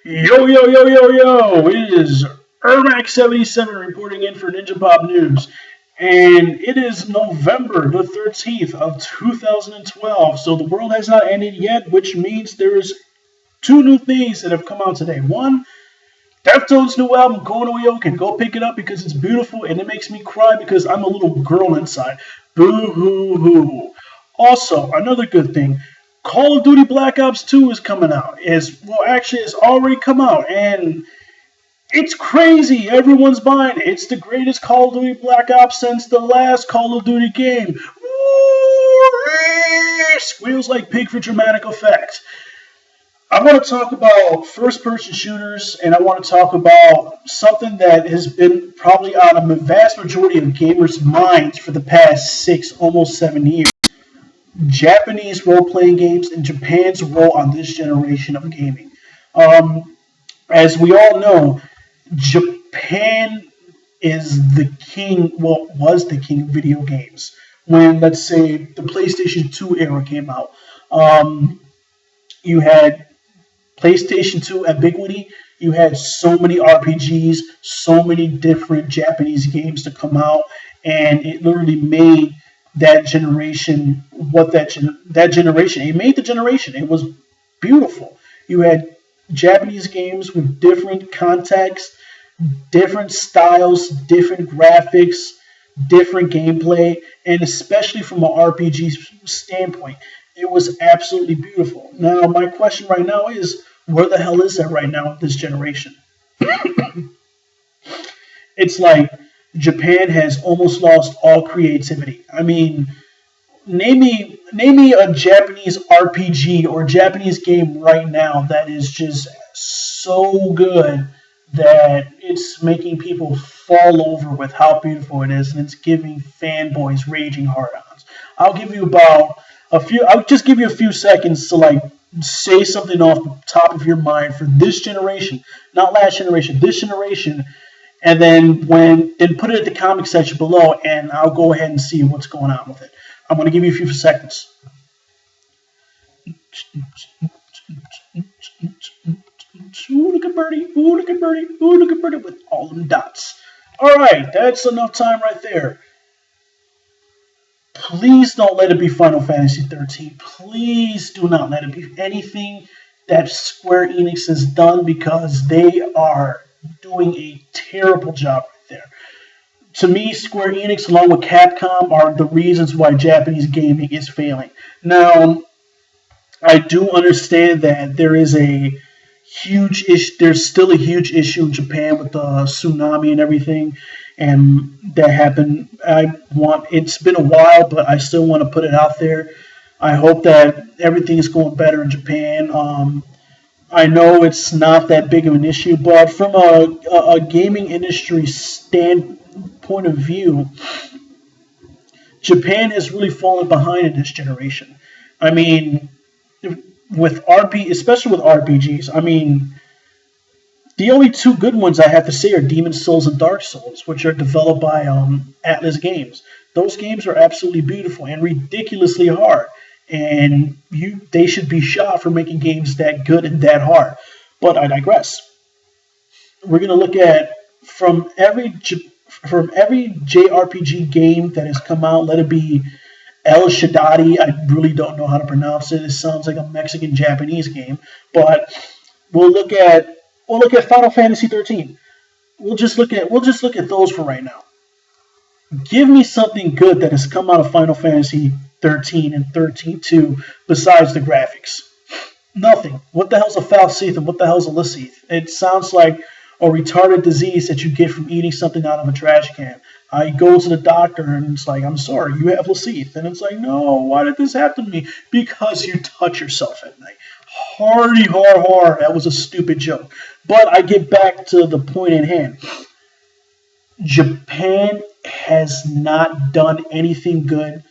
Yo, yo, yo, yo, yo! It is Ermac77 reporting in for Ninja Pop News. And it is November the 13th of 2012, so the world has not ended yet, which means there's two new things that have come out today. One, Deftones' new album, Going to Yoken. Go pick it up because it's beautiful and it makes me cry because I'm a little girl inside. Boo hoo hoo. Also, another good thing, Call of Duty Black Ops 2 is coming out. It's already come out, and it's crazy. Everyone's buying it. It's the greatest Call of Duty Black Ops since the last Call of Duty game. Squeals like pig for dramatic effect. I want to talk about first-person shooters, and I want to talk about something that has been probably on a vast majority of gamers' minds for the past 6, almost 7 years. Japanese role-playing games and Japan's role on this generation of gaming. As we all know, Japan is the king, was the king of video games when, let's say, the PlayStation 2 era came out. You had PlayStation 2 ubiquity. You had so many RPGs, so many different Japanese games to come out, and it literally made that generation it made the generation. It was beautiful. You had Japanese games with different context, different styles, different graphics, different gameplay, and especially from an RPG standpoint, it was absolutely beautiful. Now, my question right now is, where the hell is that right now with this generation? It's like Japan has almost lost all creativity. I mean, name me a Japanese RPG or Japanese game right now that is just so good that it's making people fall over with how beautiful it is, and it's giving fanboys raging hard-ons. I'll just give you a few seconds to say something off the top of your mind for this generation, not last generation, this generation. And then put it at the comment section below, and I'll go ahead and see what's going on with it. I'm going to give you a few seconds. Ooh, look at Birdie. Ooh, look at Birdie. Ooh, look at Birdie with all them dots. All right, that's enough time right there. Please don't let it be Final Fantasy 13. Please do not let it be anything that Square Enix has done, because they are doing a terrible job right there. To me, Square Enix, along with Capcom, are the reasons why Japanese gaming is failing. Now, I do understand that there's still a huge issue in Japan with the tsunami and everything, and that happened. It's been a while, but I still want to put it out there. I hope that everything is going better in Japan. I know it's not that big of an issue, but from a gaming industry standpoint of view, Japan has really fallen behind in this generation. I mean, especially with RPGs, I mean, the only two good ones I have to say are Demon's Souls and Dark Souls, which are developed by Atlas Games. Those games are absolutely beautiful and ridiculously hard. And they should be shot for making games that good and that hard. But I digress. We're going to look at from every JRPG game that has come out, let it be El Shaddadi. I really don't know how to pronounce it. It sounds like a Mexican-Japanese game. But we'll look at Final Fantasy 13. We'll just look at those for right now. Give me something good that has come out of Final Fantasy 13 and 13-2 besides the graphics. Nothing. What the hell's a Falseath and what the hell's a Lyseath? It sounds like a retarded disease that you get from eating something out of a trash can. You go to the doctor and it's like, I'm sorry, you have Lyseath. And it's like, no, why did this happen to me? Because you touch yourself at night. Hardy har. That was a stupid joke. But I get back to the point at hand. Japan has not done anything good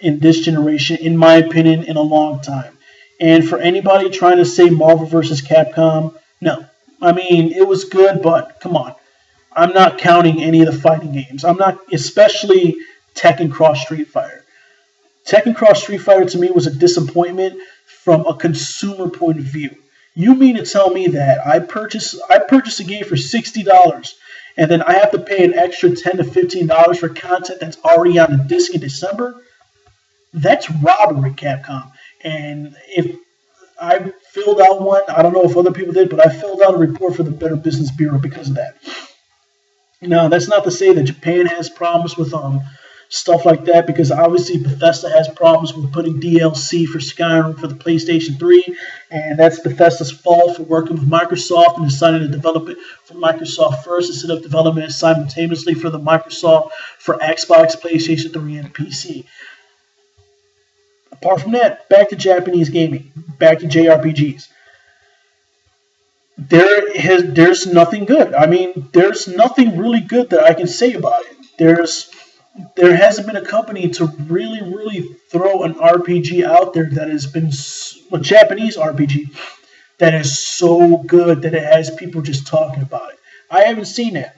in this generation, in my opinion, in a long time. And for anybody trying to say Marvel vs. Capcom, no. I mean, it was good, but come on. I'm not counting any of the fighting games. I'm not, especially Tekken Cross Street Fighter. Tekken Cross Street Fighter to me was a disappointment from a consumer point of view. You mean to tell me that I purchase a game for $60 and then I have to pay an extra $10 to $15 for content that's already on the disc in December? That's robbery, Capcom. And if I filled out one, I don't know if other people did, but I filled out a report for the Better Business Bureau because of that. Now, that's not to say that Japan has problems with stuff like that, because obviously Bethesda has problems with putting DLC for Skyrim for the PlayStation 3, and that's Bethesda's fault for working with Microsoft and deciding to develop it for Microsoft first instead of developing it simultaneously for the Microsoft for Xbox, PlayStation 3, and PC. Apart from that, back to Japanese gaming, back to JRPGs. There's nothing good. I mean, there's nothing really good that I can say about it. There hasn't been a company to really throw an RPG out there that has been a Japanese RPG that is so good that it has people just talking about it. I haven't seen that.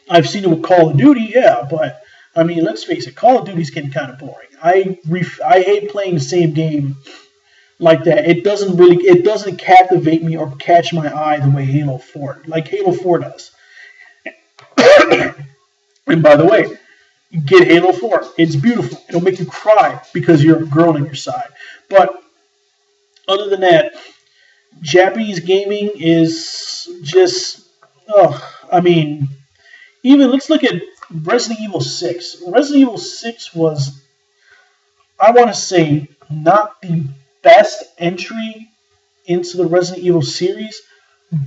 I've seen it with Call of Duty, yeah, but I mean, let's face it, Call of Duty's getting kind of boring. I hate playing the same game like that. It doesn't captivate me or catch my eye the way Halo 4 does. And by the way, get Halo 4. It's beautiful. It'll make you cry because you're a girl on your side. But other than that, Japanese gaming is just, I mean, even let's look at Resident Evil 6. Resident Evil 6 was, I want to say, not the best entry into the Resident Evil series,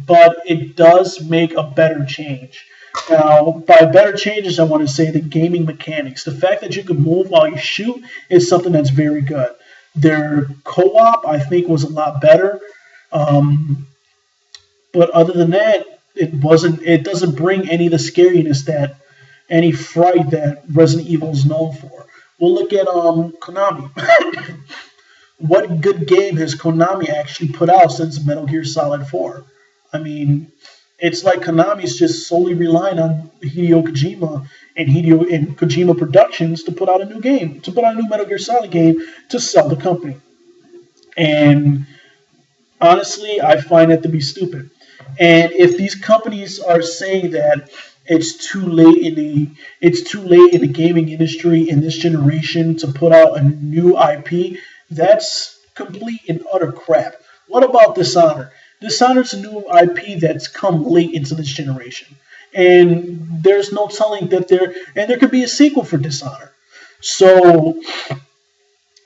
but it does make a better change. Now, by better changes, I want to say the gaming mechanics. The fact that you can move while you shoot is something that's very good. Their co-op, I think, was a lot better. But other than that, it doesn't bring any of the scariness any fright that Resident Evil is known for. We'll look at Konami. What good game has Konami actually put out since Metal Gear Solid 4? I mean, it's like Konami's just solely relying on Hideo Kojima and Kojima Productions to put out a new game, to put out a new Metal Gear Solid game to sell the company. And honestly, I find that to be stupid. And if these companies are saying that it's too late in the gaming industry in this generation to put out a new IP, that's complete and utter crap. What about Dishonored? Dishonored's a new IP that's come late into this generation, and there's no telling that there could be a sequel for Dishonored. So,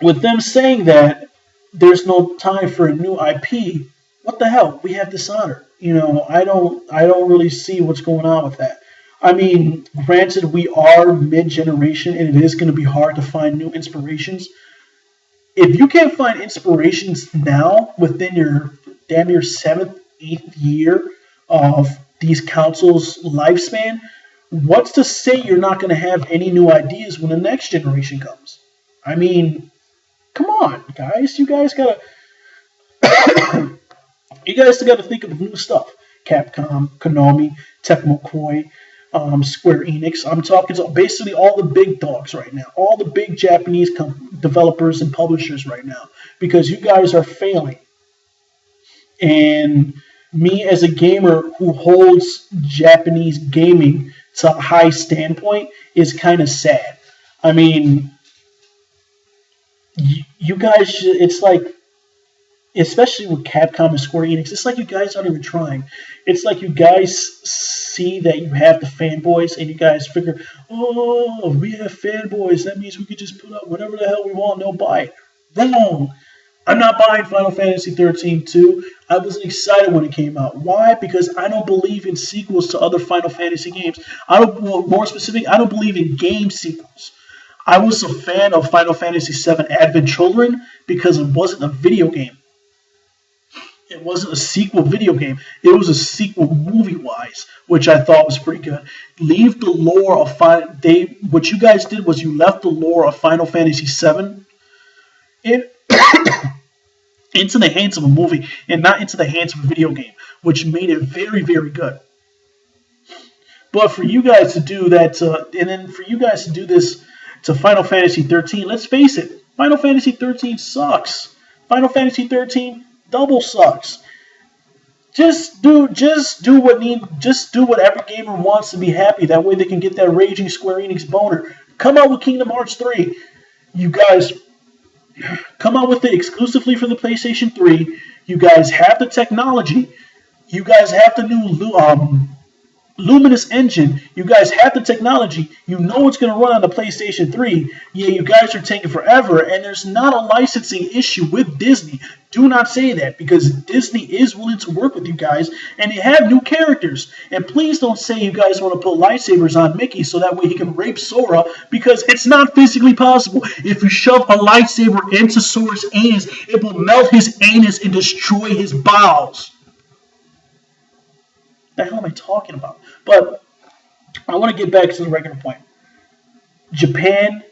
with them saying that there's no time for a new IP, what the hell? We have Dishonored. I don't really see what's going on with that. I mean, granted, we are mid-generation, and it is going to be hard to find new inspirations. If you can't find inspirations now within your damn near 7th, 8th year of these consoles' lifespan, what's to say you're not going to have any new ideas when the next generation comes? I mean, come on, guys. You guys gotta think of new stuff. Capcom, Konami, Tecmo Koei, Square Enix. I'm talking to basically all the big dogs right now, all the big Japanese developers and publishers right now, because you guys are failing. And me as a gamer who holds Japanese gaming to a high standpoint is kind of sad. I mean, you guys, it's like, especially with Capcom and Square Enix, it's like you guys aren't even trying. It's like you guys see that you have the fanboys and you guys figure, oh, we have fanboys. That means we could just put up whatever the hell we want and they'll buy it. Wrong. I'm not buying Final Fantasy 13 2. I wasn't excited when it came out. Why? Because I don't believe in sequels to other Final Fantasy games. More specific, I don't believe in game sequels. I was a fan of Final Fantasy VII Advent Children because it wasn't a video game. It wasn't a sequel video game. It was a sequel movie-wise, which I thought was pretty good. Leave the lore of what you guys did was you left the lore of Final Fantasy VII into the hands of a movie and not into the hands of a video game, which made it very, very good. But for you guys to do that, and then for you guys to do this to Final Fantasy 13, let's face it, Final Fantasy 13 sucks. Final Fantasy 13 Double sucks. Just do what every gamer wants to be happy. That way they can get that raging Square Enix boner. Come out with Kingdom Hearts 3. You guys come out with it exclusively for the PlayStation 3. You guys have the technology. You guys have the new Luminous engine. You guys have the technology. You know it's going to run on the PlayStation 3. Yeah, you guys are taking forever, and there's not a licensing issue with Disney. Do not say that, because Disney is willing to work with you guys, and they have new characters. And please don't say you guys want to put lightsabers on Mickey so that way he can rape Sora, because it's not physically possible. If you shove a lightsaber into Sora's anus, it will melt his anus and destroy his bowels. What the hell am I talking about? But I want to get back to the regular point. Japan,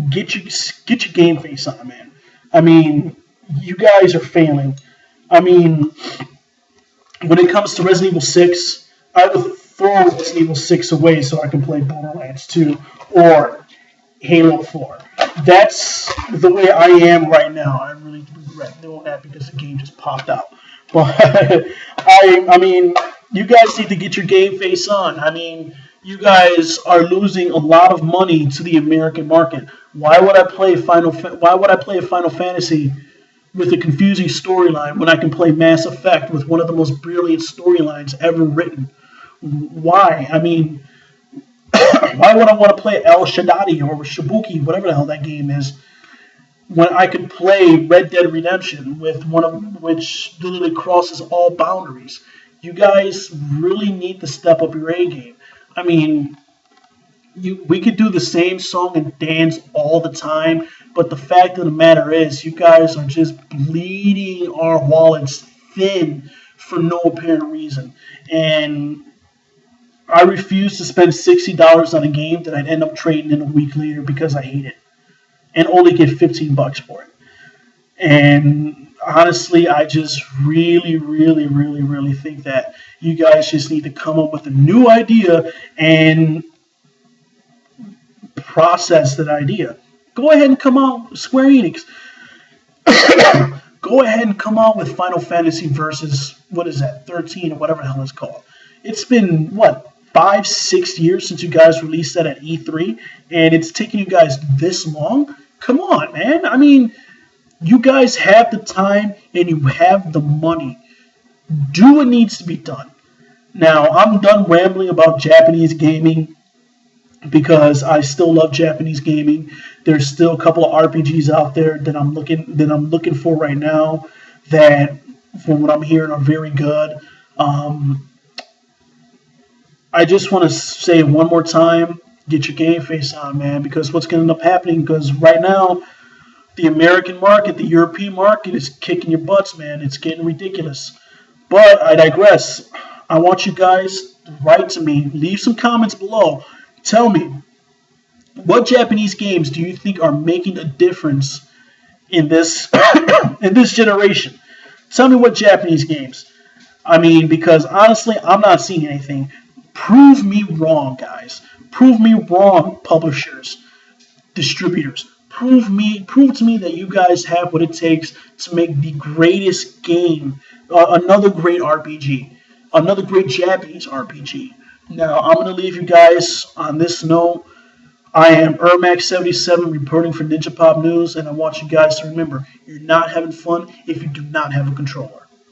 get your game face on, man. I mean, you guys are failing. I mean, when it comes to Resident Evil 6, I would throw Resident Evil 6 away so I can play Borderlands 2 or Halo 4. That's the way I am right now. I really regret doing that because the game just popped out. But I mean, you guys need to get your game face on. I mean, you guys are losing a lot of money to the American market. Why would I play a Final Fantasy with a confusing storyline when I can play Mass Effect with one of the most brilliant storylines ever written? Why? I mean, why would I want to play El Shaddadi or Shibuki, whatever the hell that game is, when I could play Red Dead Redemption with one of which literally crosses all boundaries? You guys really need to step up your A game. I mean, we could do the same song and dance all the time, but the fact of the matter is, you guys are just bleeding our wallets thin for no apparent reason. And I refuse to spend $60 on a game that I'd end up trading in a week later because I hate it, and only get $15 for it. And honestly, I just really think that you guys just need to come up with a new idea and process that idea. Go ahead and come out, Square Enix. Go ahead and come out with Final Fantasy versus, 13 or whatever the hell it's called. It's been, 5-6 years since you guys released that at E3, and it's taking you guys this long? Come on, man. I mean, you guys have the time and you have the money. Do what needs to be done. Now, I'm done rambling about Japanese gaming because I still love Japanese gaming. There's still a couple of RPGs out there that I'm looking for right now that, from what I'm hearing, are very good. I just want to say one more time, get your game face on, man, because what's going to end up happening, because right now, the American market, the European market is kicking your butts, man. It's getting ridiculous. But I digress. I want you guys to write to me. Leave some comments below. Tell me, what Japanese games do you think are making a difference in this in this generation? Tell me what Japanese games. I mean, because honestly, I'm not seeing anything. Prove me wrong, guys. Prove me wrong, publishers, distributors. Prove to me that you guys have what it takes to make the greatest game, another great RPG, another great Japanese RPG. Now, I'm going to leave you guys on this note. I am Ermac77 reporting for ninjapopnews, and I want you guys to remember, you're not having fun if you do not have a controller.